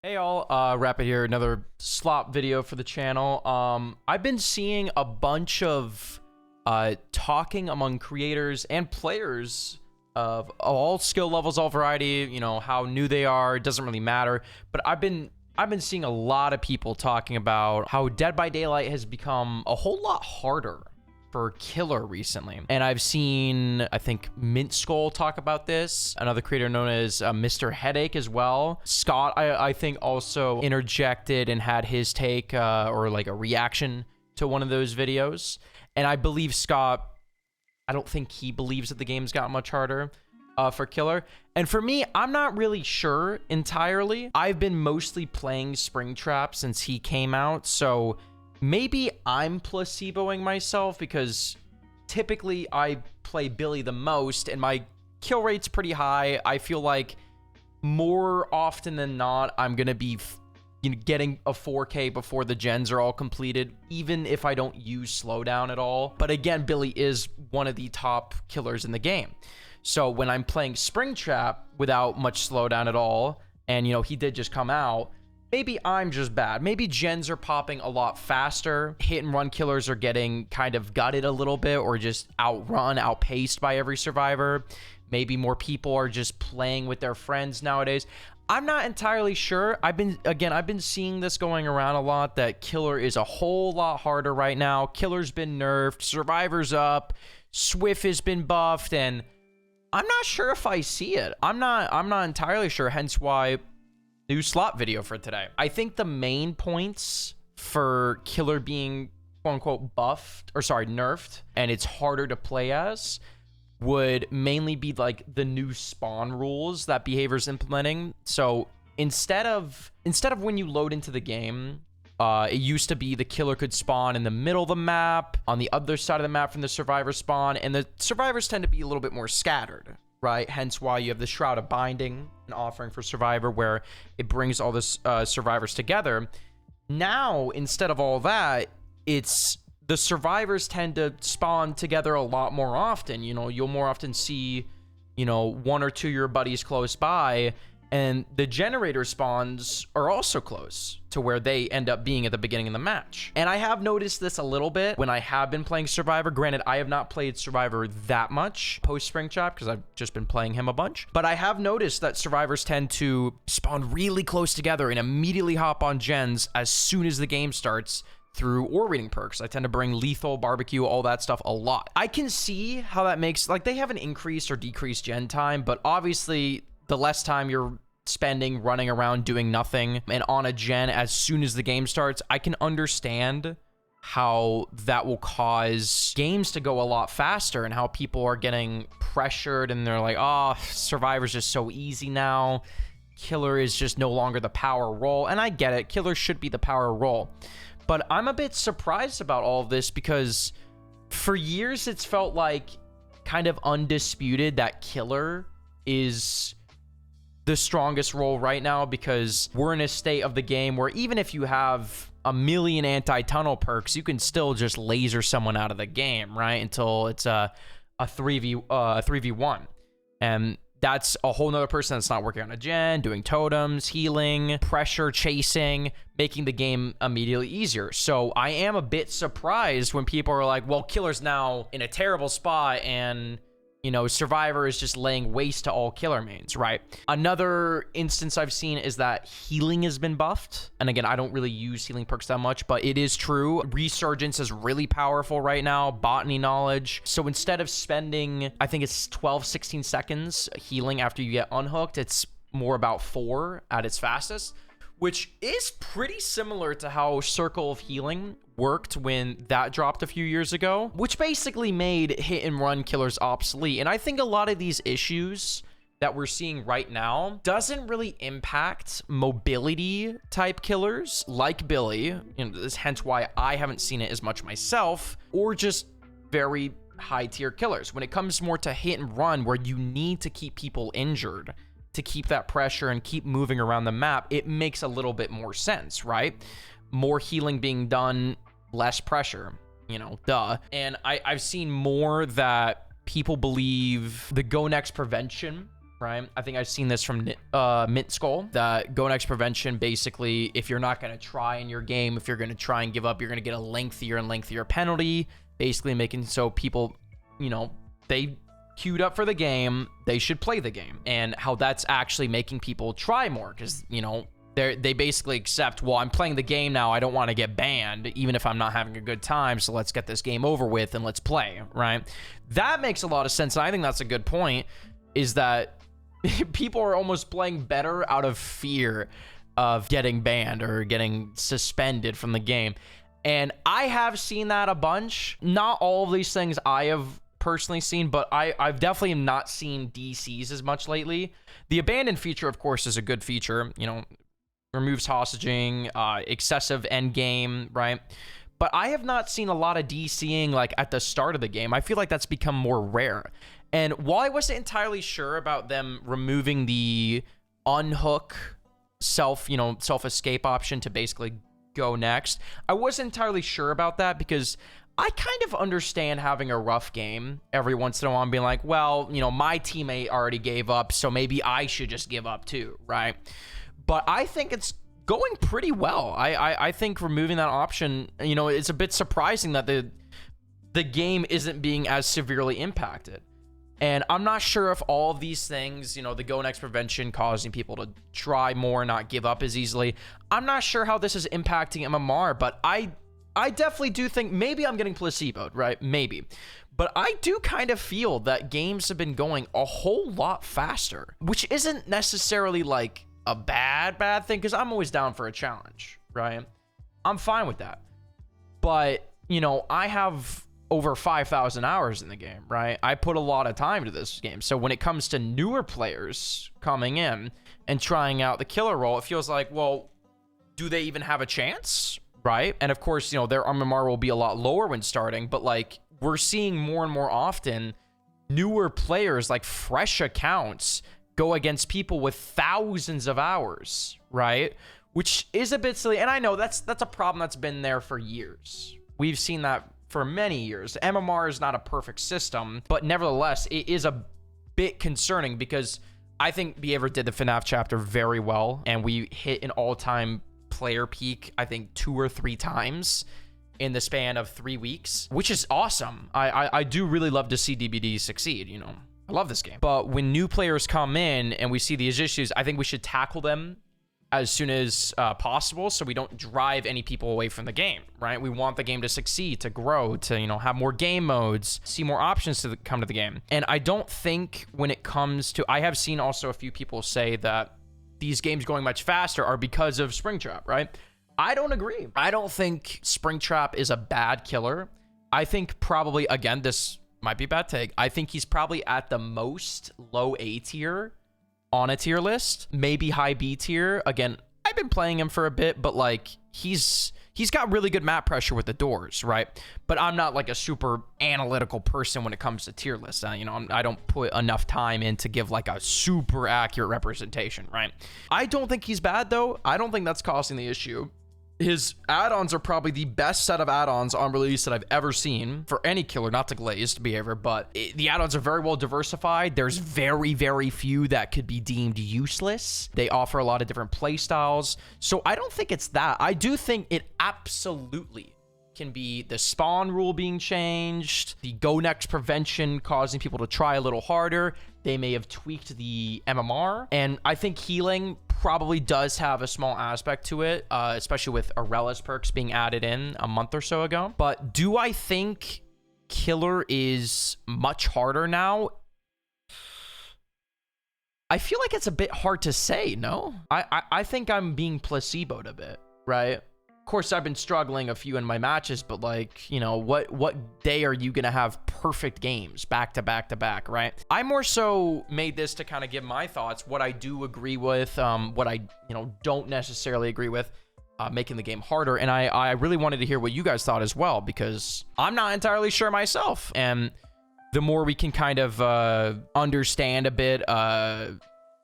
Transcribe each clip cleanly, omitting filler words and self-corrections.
Hey all, Rapid here, another slop video for the channel. I've been seeing a bunch of talking among creators and players of all skill levels, all variety, you know, how new they are, it doesn't really matter. But I've been seeing a lot of people talking about how Dead by Daylight has become a whole lot harder for Killer recently. And I've seen, I think, Mint Skull talk about this, another creator known as Mr. Headache as well. Scott, I think, also interjected and had his take or like a reaction to one of those videos. And I believe Scott, I don't think he believes that the game's got much harder for Killer. And for me, I'm not really sure entirely. I've been mostly playing Springtrap since he came out, so maybe I'm placeboing myself because typically I play Billy the most and my kill rate's pretty high. I feel like more often than not, I'm going to be getting a 4K before the gens are all completed, even if I don't use slowdown at all. But again, Billy is one of the top killers in the game. So when I'm playing Springtrap without much slowdown at all, and you know, he did just come out, maybe I'm just bad. Maybe gens are popping a lot faster. Hit and run killers are getting kind of gutted a little bit or just outpaced by every survivor. Maybe more people are just playing with their friends nowadays. I'm not entirely sure. I've been seeing this going around a lot, that Killer is a whole lot harder right now. Killer's been nerfed, Survivor's up, Swift has been buffed, and I'm not sure if I see it. I'm not entirely sure, hence why new slot video for today. I think the main points for Killer being quote unquote nerfed and it's harder to play as would mainly be like the new spawn rules that Behavior's implementing. So instead of when you load into the game, it used to be the Killer could spawn in the middle of the map, on the other side of the map from the survivor spawn, and the survivors tend to be a little bit more scattered, right? Hence why you have the Shroud of Binding, an offering for Survivor, where it brings all the survivors together. Now, instead of all that, it's the survivors tend to spawn together a lot more often. You know, you'll more often see, you know, one or two of your buddies close by, and the generator spawns are also close to where they end up being at the beginning of the match. And I have noticed this a little bit when I have been playing Survivor. Granted, I have not played Survivor that much post Springtrap because I've just been playing him a bunch. But I have noticed that survivors tend to spawn really close together and immediately hop on gens as soon as the game starts through ore reading perks. I tend to bring lethal, barbecue, all that stuff a lot. I can see how that makes, like, they haven't increased or decreased gen time, but obviously the less time you're spending running around doing nothing and on a gen as soon as the game starts, I can understand how that will cause games to go a lot faster and how people are getting pressured and they're like, oh, Survivor's just so easy now. Killer is just no longer the power role. And I get it. Killer should be the power role. But I'm a bit surprised about all of this because for years it's felt like kind of undisputed that Killer is the strongest role right now, because we're in a state of the game where even if you have a million anti-tunnel perks, you can still just laser someone out of the game, right? Until it's a 3v1. And that's a whole nother person that's not working on a gen, doing totems, healing, pressure chasing, making the game immediately easier. So I am a bit surprised when people are like, well, Killer's now in a terrible spot and, you know, Survivor is just laying waste to all Killer mains, right? Another instance I've seen is that healing has been buffed. And again, I don't really use healing perks that much, but it is true. Resurgence is really powerful right now. Botany knowledge. So instead of spending, I think it's 12, 16 seconds healing after you get unhooked, it's more about 4 at its fastest, which is pretty similar to how Circle of Healing worked when that dropped a few years ago, which basically made hit and run killers obsolete. And I think a lot of these issues that we're seeing right now doesn't really impact mobility type killers like Billy, you know, this hence why I haven't seen it as much myself, or just very high tier killers. When it comes more to hit and run, where you need to keep people injured to keep that pressure and keep moving around the map, it makes a little bit more sense, right? More healing being done, less pressure, you know, duh. And I've seen more that people believe the Go Next prevention right? I think I've seen this from Mint Skull, that Go Next Prevention, basically, if you're not going to try in your game, if you're going to try and give up, you're going to get a lengthier and lengthier penalty, basically making so people, you know, they queued up for the game, they should play the game, and how that's actually making people try more, because, you know, they basically accept, well, I'm playing the game now, I don't want to get banned, even if I'm not having a good time, so let's get this game over with and let's play, right? That makes a lot of sense, and I think that's a good point, is that people are almost playing better out of fear of getting banned or getting suspended from the game. And I have seen that a bunch. Not all of these things I have personally seen, but I've definitely not seen DCs as much lately. The abandoned feature, of course, is a good feature, you know, removes hostaging, excessive end game, right? But I have not seen a lot of DCing like at the start of the game. I feel like that's become more rare. And while I wasn't entirely sure about them removing the unhook self-escape option to basically go next, I wasn't entirely sure about that, because I kind of understand having a rough game every once in a while and being like, well, you know, my teammate already gave up, so maybe I should just give up too, right? But I think it's going pretty well. I think removing that option, you know, it's a bit surprising that the game isn't being as severely impacted. And I'm not sure if all of these things, you know, the Go Next Prevention causing people to try more, not give up as easily, I'm not sure how this is impacting MMR, but I definitely do think maybe I'm getting placeboed, right? Maybe. But I do kind of feel that games have been going a whole lot faster, which isn't necessarily like a bad thing, because I'm always down for a challenge, right? I'm fine with that. But, you know, I have over 5,000 hours in the game, right? I put a lot of time to this game. So when it comes to newer players coming in and trying out the killer role, it feels like, well, do they even have a chance, right? And of course, you know, their MMR will be a lot lower when starting, but like we're seeing more and more often newer players, like fresh accounts, go against people with thousands of hours, right? Which is a bit silly. And I know that's a problem that's been there for years. We've seen that for many years. MMR is not a perfect system, but nevertheless, it is a bit concerning, because I think Behavior did the FNAF chapter very well, and we hit an all-time player peak, I think 2 or 3 times in the span of 3 weeks, which is awesome. I do really love to see DBD succeed, you know. I love this game. But when new players come in and we see these issues, I think we should tackle them as soon as possible, so we don't drive any people away from the game, right? We want the game to succeed, to grow, to, you know, have more game modes, see more options to come to the game. And I don't think when it comes to, I have seen also a few people say that these games going much faster are because of Springtrap, right? I don't agree. I don't think Springtrap is a bad killer. I think probably, again, this might be a bad take, I think he's probably at the most low A tier on a tier list, maybe high B tier. Again, I've been playing him for a bit, but like he's got really good map pressure with the doors, right? But I'm not like a super analytical person when it comes to tier lists. You know, I don't put enough time in to give like a super accurate representation, right? I don't think he's bad though. I don't think that's causing the issue. His add-ons are probably the best set of add-ons on release that I've ever seen for any killer, not to Glazed Behavior, but the add-ons are very well diversified. There's very, very few that could be deemed useless. They offer a lot of different play styles. So I don't think it's that. I do think it absolutely can be the spawn rule being changed, the Go Next Prevention causing people to try a little harder. They may have tweaked the MMR, and I think healing probably does have a small aspect to it, especially with Arella's perks being added in a month or so ago. But do I think killer is much harder now? I feel like it's a bit hard to say, no? I think I'm being placeboed a bit, right? Of course, I've been struggling a few in my matches, but like, you know, what day are you going to have perfect games back to back to back, right? I more so made this to kind of give my thoughts, what I do agree with, what I, you know, don't necessarily agree with, making the game harder. And I really wanted to hear what you guys thought as well, because I'm not entirely sure myself. And the more we can kind of understand a bit,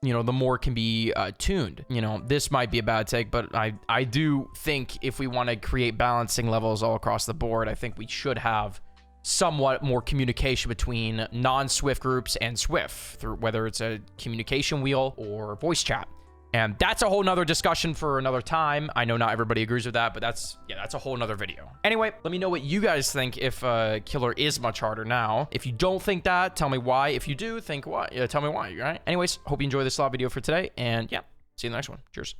you know, the more can be tuned. You know, this might be a bad take, but I do think if we want to create balancing levels all across the board, I think we should have somewhat more communication between non-Swift groups and Swift, through whether it's a communication wheel or voice chat. And that's a whole nother discussion for another time. I know not everybody agrees with that, but that's a whole nother video. Anyway, let me know what you guys think if Killer is much harder now. If you don't think that, tell me why. If you do think why, tell me why, all right? Anyways, hope you enjoy this slot video for today, and yeah, see you in the next one. Cheers.